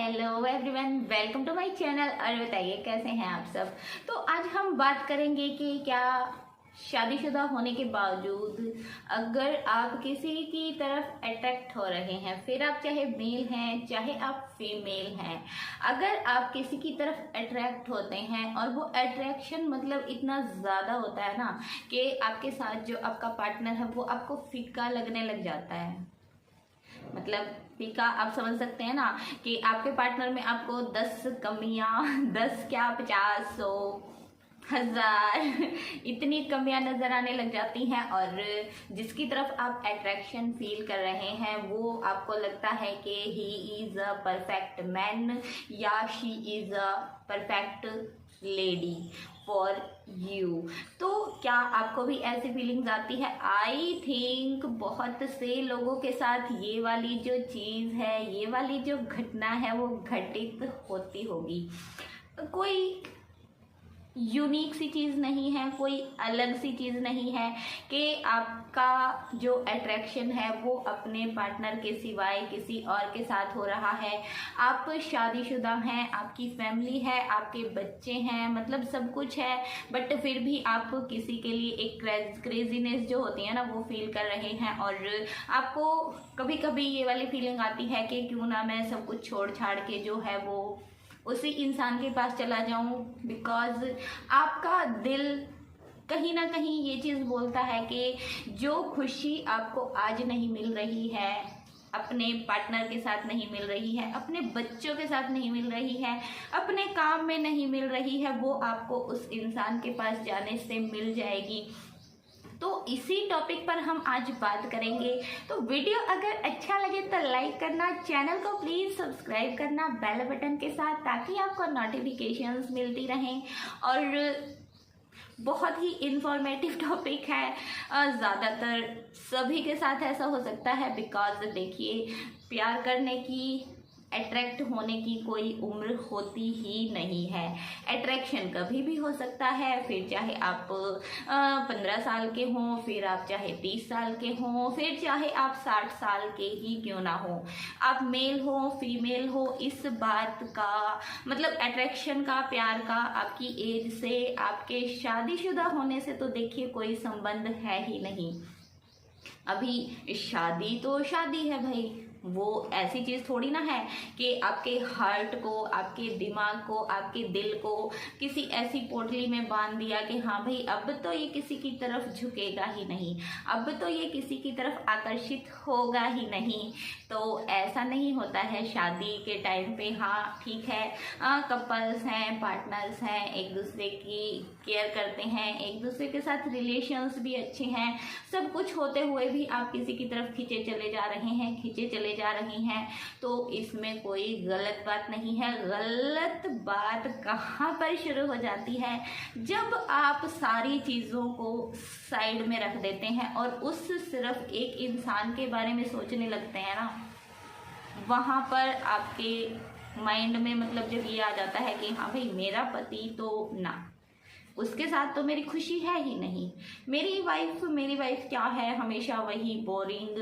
Hello everyone, welcome to my channel. और बताइए कैसे हैं आप सब। तो आज हम बात करेंगे कि क्या शादीशुदा होने के बावजूद अगर आप किसी की तरफ अट्रैक्ट हो रहे हैं, फिर आप चाहे मेल हैं चाहे आप फीमेल हैं, अगर आप किसी की तरफ अट्रैक्ट होते हैं और वो अट्रैक्शन मतलब इतना ज़्यादा होता है ना कि आपके साथ जो आपका पार्टनर है वो आपको फीका लगने लग जाता है। मतलब फीका आप समझ सकते हैं ना कि आपके पार्टनर में आपको 10 कमियां 10 क्या 50 100 1000 इतनी कमियां नजर आने लग जाती हैं। और जिसकी तरफ आप अट्रैक्शन फील कर रहे हैं वो आपको लगता है कि he is a perfect man या she is a perfect lady for you. तो क्या आपको भी ऐसी फीलिंग्स आती है? आई थिंक बहुत से लोगों के साथ ये वाली जो चीज़ है, ये वाली जो घटना है वो घटित होती होगी। कोई यूनिक सी चीज़ नहीं है, कोई अलग सी चीज़ नहीं है कि आपका जो अट्रैक्शन है वो अपने पार्टनर के सिवाय किसी और के साथ हो रहा है। आप शादीशुदा हैं, आपकी फैमिली है, आपके बच्चे हैं, मतलब सब कुछ है, बट फिर भी आप किसी के लिए एक क्रेजीनेस जो होती है ना वो फील कर रहे हैं। और आपको कभी कभी ये वाली फीलिंग आती है कि क्यों ना मैं सब कुछ छोड़ छाड़ के जो है वो उसी इंसान के पास चला जाऊं, बिकॉज आपका दिल कहीं ना कहीं ये चीज़ बोलता है कि जो खुशी आपको आज नहीं मिल रही है, अपने पार्टनर के साथ नहीं मिल रही है, अपने बच्चों के साथ नहीं मिल रही है, अपने काम में नहीं मिल रही है, वो आपको उस इंसान के पास जाने से मिल जाएगी। तो इसी टॉपिक पर हम आज बात करेंगे। तो वीडियो अगर अच्छा लगे तो लाइक करना, चैनल को प्लीज़ सब्सक्राइब करना बेल बटन के साथ, ताकि आपको नोटिफिकेशंस मिलती रहें। और बहुत ही इंफॉर्मेटिव टॉपिक है, ज़्यादातर सभी के साथ ऐसा हो सकता है, बिकॉज देखिए प्यार करने की, अट्रैक्ट होने की कोई उम्र होती ही नहीं है। अट्रैक्शन कभी भी हो सकता है, फिर चाहे आप 15 साल के हों, फिर आप चाहे 30 साल के हों, फिर चाहे आप 60 साल के ही क्यों ना हो, आप मेल हो फीमेल हो, इस बात का मतलब अट्रैक्शन का, प्यार का आपकी एज से, आपके शादीशुदा होने से तो देखिए कोई संबंध है ही नहीं। अभी शादी तो शादी है भाई, वो ऐसी चीज़ थोड़ी ना है कि आपके हार्ट को, आपके दिमाग को, आपके दिल को किसी ऐसी पोटली में बांध दिया कि हाँ भाई अब तो ये किसी की तरफ झुकेगा ही नहीं, अब तो ये किसी की तरफ आकर्षित होगा ही नहीं। तो ऐसा नहीं होता है शादी के टाइम पे। हाँ ठीक है, कपल्स हैं, पार्टनर्स हैं, एक दूसरे की केयर करते हैं, एक दूसरे के साथ रिलेशंस भी अच्छे हैं, सब कुछ होते हुए भी आप किसी की तरफ खींचे चले जा रहे हैं, खींचे चले जा रही हैं, तो इसमें कोई गलत बात नहीं है। गलत बात कहाँ पर शुरू हो जाती है? जब आप सारी चीज़ों को साइड में रख देते हैं और उस सिर्फ एक इंसान के बारे में सोचने लगते हैं ना, वहाँ पर आपके माइंड में मतलब जब ये आ जाता है कि हाँ भाई मेरा पति तो ना, उसके साथ तो मेरी खुशी है ही नहीं, मेरी वाइफ क्या है, हमेशा वही बोरिंग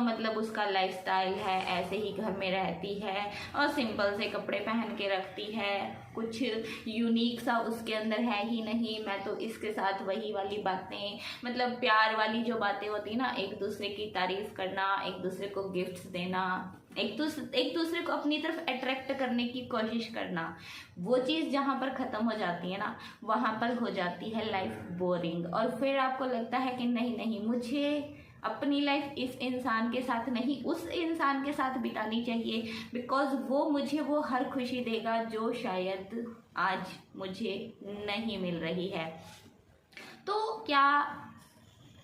मतलब उसका लाइफस्टाइल है, ऐसे ही घर में रहती है और सिंपल से कपड़े पहन के रखती है, कुछ यूनिक सा उसके अंदर है ही नहीं। मैं तो इसके साथ वही वाली बातें, मतलब प्यार वाली जो बातें होती ना, एक दूसरे की तारीफ करना, एक दूसरे को गिफ्ट्स देना, एक दूसरे को अपनी तरफ अट्रैक्ट करने की कोशिश करना, वो चीज़ जहाँ पर ख़त्म हो जाती है ना, वहाँ पर हो जाती है लाइफ बोरिंग। और फिर आपको लगता है कि नहीं नहीं, मुझे अपनी लाइफ इस इंसान के साथ नहीं, उस इंसान के साथ बितानी चाहिए, बिकॉज वो मुझे वो हर खुशी देगा जो शायद आज मुझे नहीं मिल रही है। तो क्या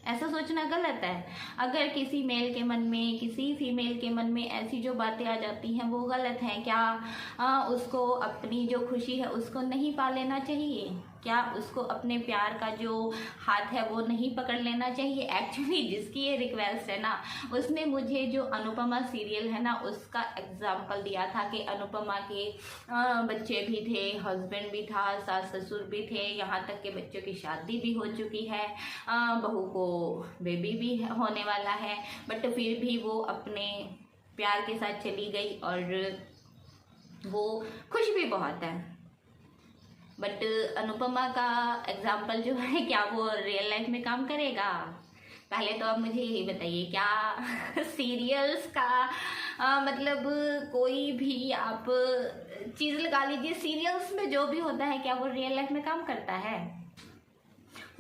ऐसा सोचना गलत है? अगर किसी मेल के मन में, किसी फीमेल के मन में ऐसी जो बातें आ जाती हैं वो गलत हैं? क्या उसको अपनी जो खुशी है उसको नहीं पा लेना चाहिए? क्या उसको अपने प्यार का जो हाथ है वो नहीं पकड़ लेना चाहिए? एक्चुअली जिसकी ये रिक्वेस्ट है ना, उसने मुझे जो अनुपमा सीरियल है ना उसका एग्जाम्पल दिया था कि अनुपमा के बच्चे भी थे, हस्बैंड भी था, सास ससुर भी थे, यहाँ तक के बच्चों की शादी भी हो चुकी है, बहू को बेबी भी होने वाला है, बट फिर भी वो अपने प्यार के साथ चली गई और वो खुश भी बहुत है। बट अनुपमा का एग्जाम्पल जो है, क्या वो रियल लाइफ में काम करेगा? पहले तो आप मुझे यही बताइए, क्या सीरियल्स का मतलब कोई भी आप चीज़ लगा लीजिए, सीरियल्स में जो भी होता है क्या वो रियल लाइफ में काम करता है?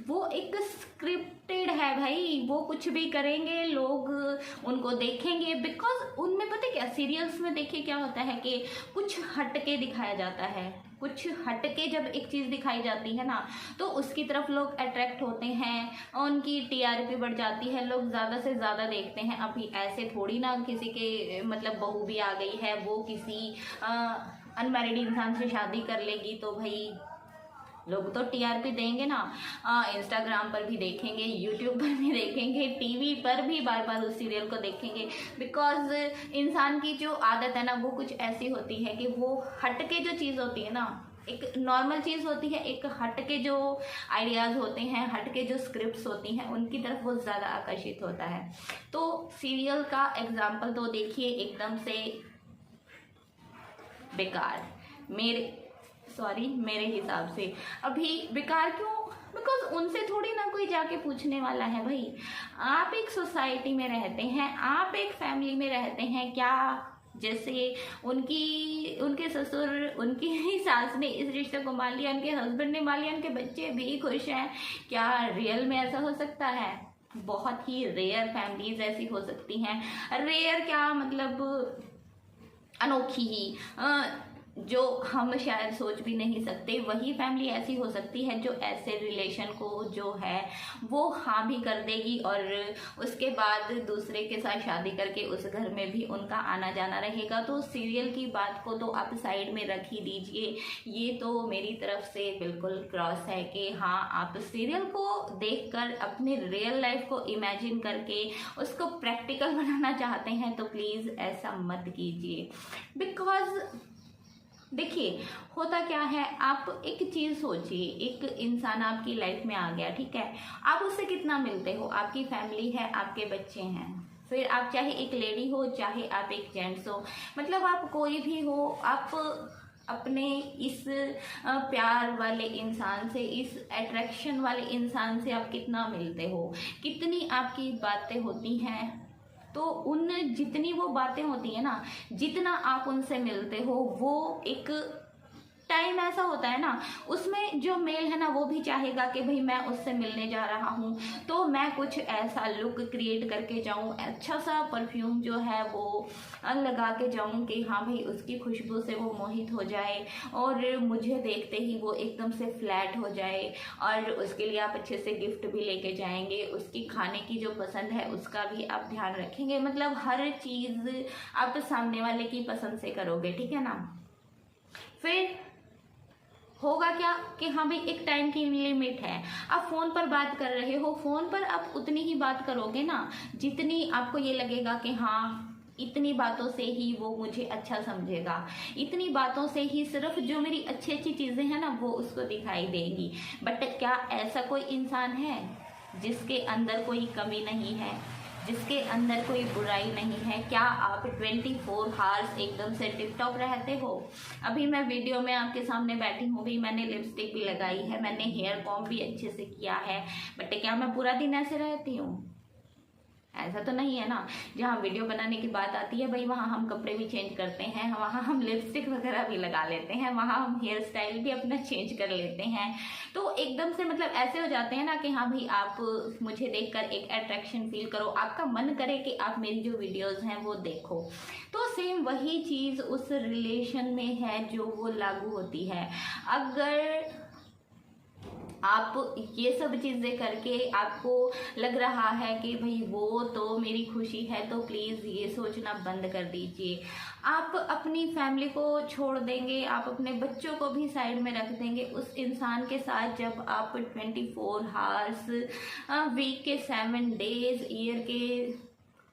वो एक स्क्रिप्टेड है भाई, वो कुछ भी करेंगे, लोग उनको देखेंगे। बिकॉज उनमें पता है क्या, सीरियल्स में देखिए क्या होता है कि कुछ हटके दिखाया जाता है, कुछ हटके जब एक चीज़ दिखाई जाती है ना तो उसकी तरफ लोग अट्रैक्ट होते हैं, उनकी टीआरपी बढ़ जाती है, लोग ज़्यादा से ज़्यादा देखते हैं। अभी ऐसे थोड़ी ना किसी के मतलब बहू भी आ गई है, वो किसी अनमैरिड इंसान से शादी कर लेगी तो भाई लोग तो टीआरपी देंगे ना। इंस्टाग्राम पर भी देखेंगे, यूट्यूब पर भी देखेंगे, टीवी पर भी बार बार उस सीरियल को देखेंगे। बिकॉज इंसान की जो आदत है ना वो कुछ ऐसी होती है कि वो हटके जो चीज़ होती है ना, एक नॉर्मल चीज़ होती है, एक हटके जो आइडियाज़ होते हैं, हटके जो स्क्रिप्ट्स होती हैं, उनकी तरफ वो ज़्यादा आकर्षित होता है। तो सीरियल का एग्जाम्पल तो देखिए एकदम से बेकार, मेरे हिसाब से। अभी बेकार क्यों? बिकॉज उनसे थोड़ी ना कोई जाके पूछने वाला है भाई। आप एक सोसाइटी में रहते हैं, आप एक फैमिली में रहते हैं, क्या जैसे उनके ससुर, उनकी ही सास ने इस रिश्ते को मान लिया, उनके हस्बैंड ने मान लिया, उनके बच्चे भी खुश हैं, क्या रियल में ऐसा हो सकता है? बहुत ही रेयर फैमिलीज ऐसी हो सकती हैं। रेयर क्या मतलब अनोखी ही, जो हम शायद सोच भी नहीं सकते। वही फैमिली ऐसी हो सकती है जो ऐसे रिलेशन को जो है वो हाँ भी कर देगी और उसके बाद दूसरे के साथ शादी करके उस घर में भी उनका आना जाना रहेगा। तो सीरियल की बात को तो आप साइड में रख ही दीजिए। ये तो मेरी तरफ से बिल्कुल क्रॉस है कि हाँ, आप सीरियल को देखकर अपने रियल लाइफ को इमेजिन करके उसको प्रैक्टिकल बनाना चाहते हैं तो प्लीज़ ऐसा मत कीजिए। बिकॉज देखिए होता क्या है, आप एक चीज़ सोचिए, एक इंसान आपकी लाइफ में आ गया, ठीक है, आप उससे कितना मिलते हो? आपकी फैमिली है, आपके बच्चे हैं, फिर आप चाहे एक लेडी हो चाहे आप एक जेंट्स हो, मतलब आप कोई भी हो, आप अपने इस प्यार वाले इंसान से, इस अट्रैक्शन वाले इंसान से आप कितना मिलते हो, कितनी आपकी बातें होती हैं। तो उन जितनी वो बातें होती है ना, जितना आप उनसे मिलते हो, वो एक टाइम ऐसा होता है ना, उसमें जो मेल है ना वो भी चाहेगा कि भाई मैं उससे मिलने जा रहा हूँ तो मैं कुछ ऐसा लुक क्रिएट करके जाऊँ, अच्छा सा परफ्यूम जो है वो लगा के जाऊँ कि हाँ भाई उसकी खुशबू से वो मोहित हो जाए और मुझे देखते ही वो एकदम से फ्लैट हो जाए। और उसके लिए आप अच्छे से गिफ्ट भी लेके जाएंगे, उसकी खाने की जो पसंद है उसका भी आप ध्यान रखेंगे, मतलब हर चीज़ आप सामने वाले की पसंद से करोगे, ठीक है ना। फिर होगा क्या कि हाँ भाई एक टाइम की लिमिट है, आप फ़ोन पर बात कर रहे हो, फ़ोन पर आप उतनी ही बात करोगे ना जितनी आपको ये लगेगा कि हाँ इतनी बातों से ही वो मुझे अच्छा समझेगा, इतनी बातों से ही सिर्फ जो मेरी अच्छी अच्छी चीज़ें हैं ना वो उसको दिखाई देंगी। बट क्या ऐसा कोई इंसान है जिसके अंदर कोई कमी नहीं है, जिसके अंदर कोई बुराई नहीं है? क्या आप 24 आवर्स एकदम से टिप टॉप रहते हो? अभी मैं वीडियो में आपके सामने बैठी हूँ भी, मैंने लिपस्टिक भी लगाई है, मैंने हेयर कॉम्ब भी अच्छे से किया है, बट क्या मैं पूरा दिन ऐसे रहती हूँ? ऐसा तो नहीं है ना। जहाँ वीडियो बनाने की बात आती है भाई वहाँ हम कपड़े भी चेंज करते हैं, वहाँ हम लिपस्टिक वगैरह भी लगा लेते हैं, वहाँ हम हेयर स्टाइल भी अपना चेंज कर लेते हैं। तो एकदम से मतलब ऐसे हो जाते हैं ना कि हाँ भाई आप मुझे देखकर एक अट्रैक्शन फील करो, आपका मन करे कि आप मेरी जो वीडियोज़ हैं वो देखो। तो सेम वही चीज़ उस रिलेशन में है जो वो लागू होती है। अगर आप ये सब चीज़ें करके आपको लग रहा है कि भाई वो तो मेरी खुशी है, तो प्लीज़ ये सोचना बंद कर दीजिए। आप अपनी फैमिली को छोड़ देंगे, आप अपने बच्चों को भी साइड में रख देंगे उस इंसान के साथ जब आप 24 आवर्स वीक के 7 डेज, ईयर के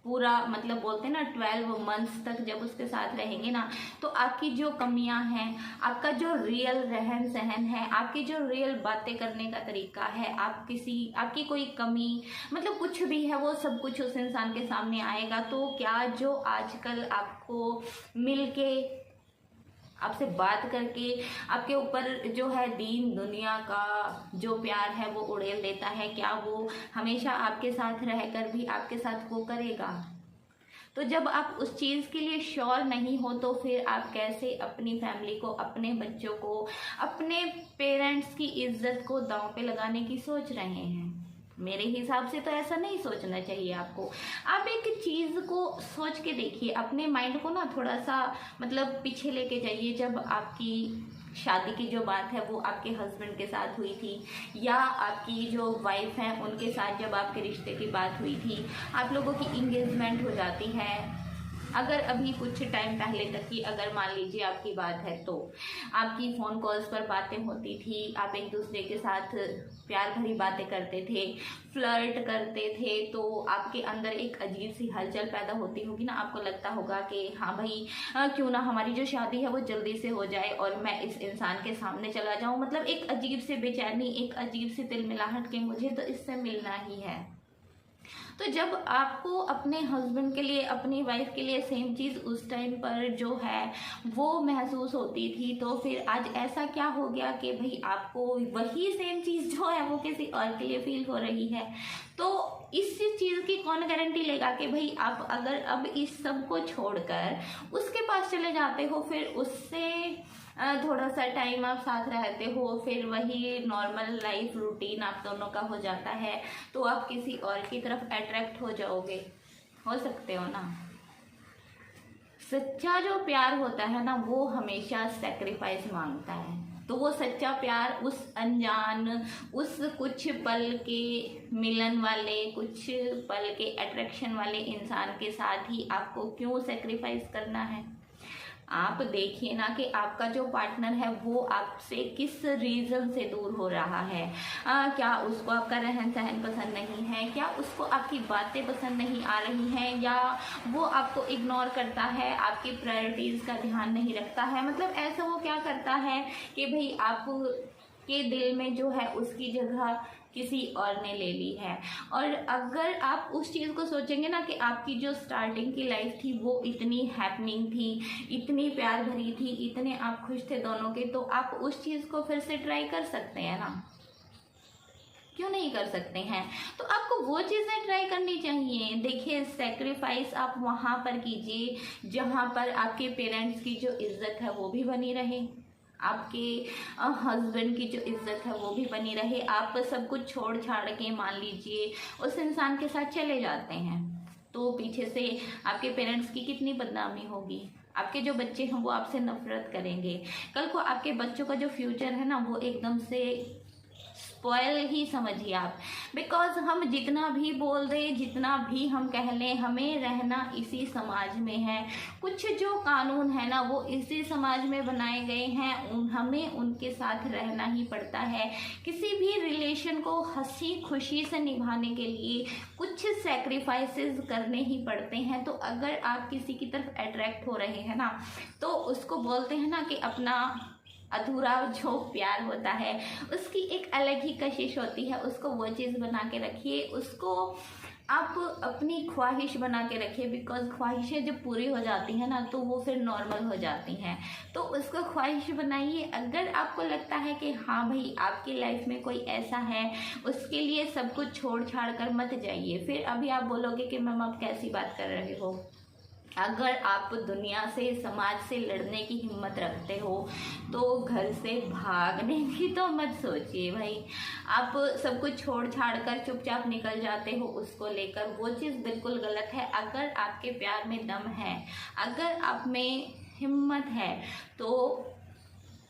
पूरा मतलब बोलते हैं ना 12 मंथ्स तक जब उसके साथ रहेंगे ना, तो आपकी जो कमियां हैं, आपका जो रियल रहन सहन है, आपकी जो रियल बातें करने का तरीका है, आपकी कोई कमी मतलब कुछ भी है वो सब कुछ उस इंसान के सामने आएगा। तो क्या जो आजकल आपको मिलके आपसे बात करके आपके ऊपर जो है दीन दुनिया का जो प्यार है वो उड़ेल देता है, क्या वो हमेशा आपके साथ रहकर भी आपके साथ वो करेगा? तो जब आप उस चीज़ के लिए श्योर नहीं हो तो फिर आप कैसे अपनी फैमिली को, अपने बच्चों को, अपने पेरेंट्स की इज्जत को दांव पे लगाने की सोच रहे हैं? मेरे हिसाब से तो ऐसा नहीं सोचना चाहिए आपको। आप एक चीज़ को सोच के देखिए, अपने माइंड को ना थोड़ा सा मतलब पीछे लेके जाइए। जब आपकी शादी की जो बात है वो आपके हस्बैंड के साथ हुई थी, या आपकी जो वाइफ है उनके साथ जब आपके रिश्ते की बात हुई थी, आप लोगों की इंगेजमेंट हो जाती है। अगर अभी कुछ टाइम पहले तक की अगर मान लीजिए आपकी बात है तो आपकी फ़ोन कॉल्स पर बातें होती थी, आप एक दूसरे के साथ प्यार भरी बातें करते थे, फ्लर्ट करते थे, तो आपके अंदर एक अजीब सी हलचल पैदा होती होगी ना। आपको लगता होगा कि हाँ भाई क्यों ना हमारी जो शादी है वो जल्दी से हो जाए और मैं इस इंसान के सामने चला जाऊँ। मतलब एक अजीब से बेचैनी, एक अजीब सी तिलमिलाहट के मुझे तो इससे मिलना ही है। तो जब आपको अपने हस्बैंड के लिए, अपनी वाइफ के लिए सेम चीज़ उस टाइम पर जो है वो महसूस होती थी, तो फिर आज ऐसा क्या हो गया कि भाई आपको वही सेम चीज़ जो है वो किसी और के लिए फील हो रही है? तो इस चीज़ की कौन गारंटी लेगा कि भाई आप अगर अब इस सब को छोड़कर उसके पास चले जाते हो, फिर उससे थोड़ा सा टाइम आप साथ रहते हो, फिर वही नॉर्मल लाइफ रूटीन आप दोनों का हो जाता है, तो आप किसी और की तरफ अट्रैक्ट हो जाओगे? हो सकते हो ना। सच्चा जो प्यार होता है ना वो हमेशा सेक्रीफाइस मांगता है। तो वो सच्चा प्यार उस अनजान, उस कुछ पल के मिलन वाले, कुछ पल के अट्रैक्शन वाले इंसान के साथ ही आपको क्यों सेक्रीफाइस करना है? आप देखिए ना कि आपका जो पार्टनर है वो आपसे किस रीज़न से दूर हो रहा है। क्या उसको आपका रहन सहन पसंद नहीं है? क्या उसको आपकी बातें पसंद नहीं आ रही हैं? या वो आपको इग्नोर करता है, आपकी प्रायोरिटीज़ का ध्यान नहीं रखता है? मतलब ऐसा वो क्या करता है कि भाई आप के दिल में जो है उसकी जगह किसी और ने ले ली है। और अगर आप उस चीज़ को सोचेंगे ना कि आपकी जो स्टार्टिंग की लाइफ थी वो इतनी हैपनिंग थी, इतनी प्यार भरी थी, इतने आप खुश थे दोनों के, तो आप उस चीज़ को फिर से ट्राई कर सकते हैं ना। क्यों नहीं कर सकते हैं? तो आपको वो चीज़ें ट्राई करनी चाहिए। देखिए, सेक्रीफाइस आप वहाँ पर कीजिए जहाँ पर आपके पेरेंट्स की जो इज्जत है वो भी बनी रहे, आपके हस्बैंड की जो इज्जत है वो भी बनी रहे। आप सब कुछ छोड़ छाड़ के मान लीजिए उस इंसान के साथ चले जाते हैं, तो पीछे से आपके पेरेंट्स की कितनी बदनामी होगी। आपके जो बच्चे हैं वो आपसे नफरत करेंगे। कल को आपके बच्चों का जो फ्यूचर है ना वो एकदम से स्पॉयल ही समझिए आप। बिकॉज हम जितना भी बोल दें, जितना भी हम कह लें, हमें रहना इसी समाज में है। कुछ जो कानून है ना वो इसी समाज में बनाए गए हैं, हमें उनके साथ रहना ही पड़ता है। किसी भी रिलेशन को हंसी खुशी से निभाने के लिए कुछ सेक्रीफाइसेस करने ही पड़ते हैं। तो अगर आप किसी की तरफ अट्रैक्ट हो रहे हैं ना, तो उसको बोलते हैं ना कि अपना अधूरा जो प्यार होता है उसकी एक अलग ही कशिश होती है। उसको वो चीज़ बना के रखिए, उसको आप अपनी ख्वाहिश बना के रखिए। बिकॉज ख्वाहिशें जब पूरी हो जाती हैं ना तो वो फिर नॉर्मल हो जाती हैं। तो उसको ख्वाहिश बनाइए। अगर आपको लगता है कि हाँ भाई आपकी लाइफ में कोई ऐसा है, उसके लिए सब कुछ छोड़ छाड़ कर मत जाइए। फिर अभी आप बोलोगे कि मैम आप कैसी बात कर रहे हो। अगर आप दुनिया से, समाज से लड़ने की हिम्मत रखते हो तो घर से भागने की तो मत सोचिए भाई। आप सब कुछ छोड़ छाड़ कर चुपचाप निकल जाते हो उसको लेकर, वो चीज़ बिल्कुल गलत है। अगर आपके प्यार में दम है, अगर आप में हिम्मत है, तो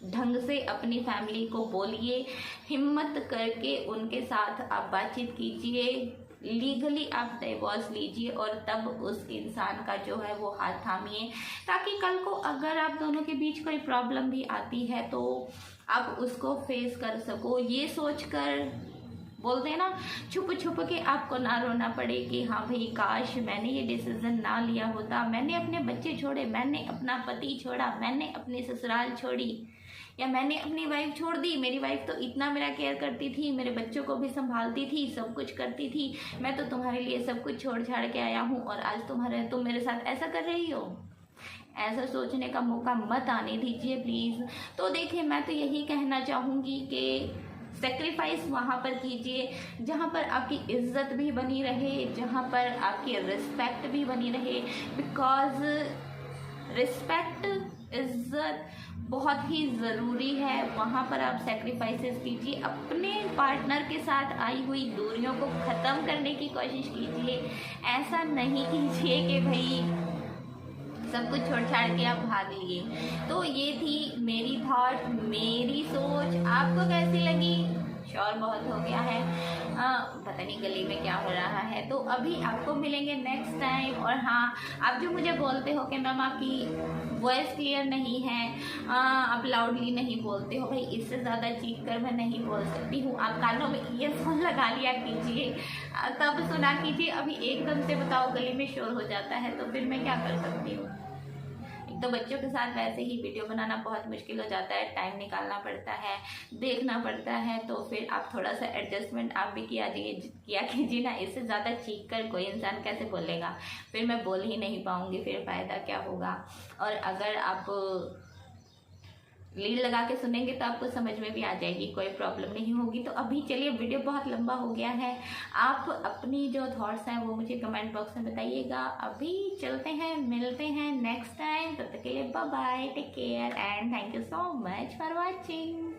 ढंग से अपनी फैमिली को बोलिए, हिम्मत करके उनके साथ आप बातचीत कीजिए, लीगली आप डिवोर्स लीजिए और तब उस इंसान का जो है वो हाथ थामिए, ताकि कल को अगर आप दोनों के बीच कोई प्रॉब्लम भी आती है तो आप उसको फेस कर सको। ये सोचकर बोलते हैं ना, छुप छुप के आपको ना रोना पड़े कि हाँ भाई काश मैंने ये डिसीजन ना लिया होता, मैंने अपने बच्चे छोड़े, मैंने अपना पति छोड़ा, मैंने अपनी ससुराल छोड़ी, या मैंने अपनी वाइफ छोड़ दी। मेरी वाइफ तो इतना मेरा केयर करती थी, मेरे बच्चों को भी संभालती थी, सब कुछ करती थी। मैं तो तुम्हारे लिए सब कुछ छोड़ छाड़ के आया हूँ और आज तुम मेरे साथ ऐसा कर रही हो। ऐसा सोचने का मौका मत आने दीजिए प्लीज़। तो देखिए, मैं तो यही कहना चाहूँगी कि सेक्रीफाइस वहाँ पर कीजिए जहाँ पर आपकी इज्जत भी बनी रहे, जहाँ पर आपकी रिस्पेक्ट भी बनी रहे, बिकॉज रिस्पेक्ट, इज्जत बहुत ही ज़रूरी है। वहाँ पर आप सेक्रीफाइसेस कीजिए, अपने पार्टनर के साथ आई हुई दूरियों को ख़त्म करने की कोशिश कीजिए। ऐसा नहीं कीजिए कि भाई सब कुछ छोड़ छाड़ के आप भाग लिए। तो ये थी मेरी थॉट, मेरी सोच। आपको कैसी लगी? शोर बहुत हो गया है, पता नहीं गली में क्या हो रहा है। तो अभी आपको मिलेंगे नेक्स्ट टाइम। और हाँ, आप जो मुझे बोलते हो कि मैम आपकी वॉइस क्लियर नहीं है, आप लाउडली नहीं बोलते हो, भाई इससे ज़्यादा चीख कर मैं नहीं बोल सकती हूँ। आप कानों में ईयरफोन लगा लिया कीजिए, तब सुना कीजिए। अभी एकदम से बताओ गली में शोर हो जाता है तो फिर मैं क्या कर सकती हूँ। तो बच्चों के साथ वैसे ही वीडियो बनाना बहुत मुश्किल हो जाता है, टाइम निकालना पड़ता है, देखना पड़ता है। तो फिर आप थोड़ा सा एडजस्टमेंट आप भी किया कीजिए ना। इससे ज़्यादा चीख कर कोई इंसान कैसे बोलेगा, फिर मैं बोल ही नहीं पाऊँगी, फिर फ़ायदा क्या होगा। और अगर आप लीड लगा के सुनेंगे तो आपको समझ में भी आ जाएगी, कोई प्रॉब्लम नहीं होगी। तो अभी चलिए, वीडियो बहुत लंबा हो गया है। आप अपनी जो थॉट्स हैं वो मुझे कमेंट बॉक्स में बताइएगा। अभी चलते हैं, मिलते हैं नेक्स्ट टाइम। तब तक के लिए bye bye, take care and thank you so much for watching.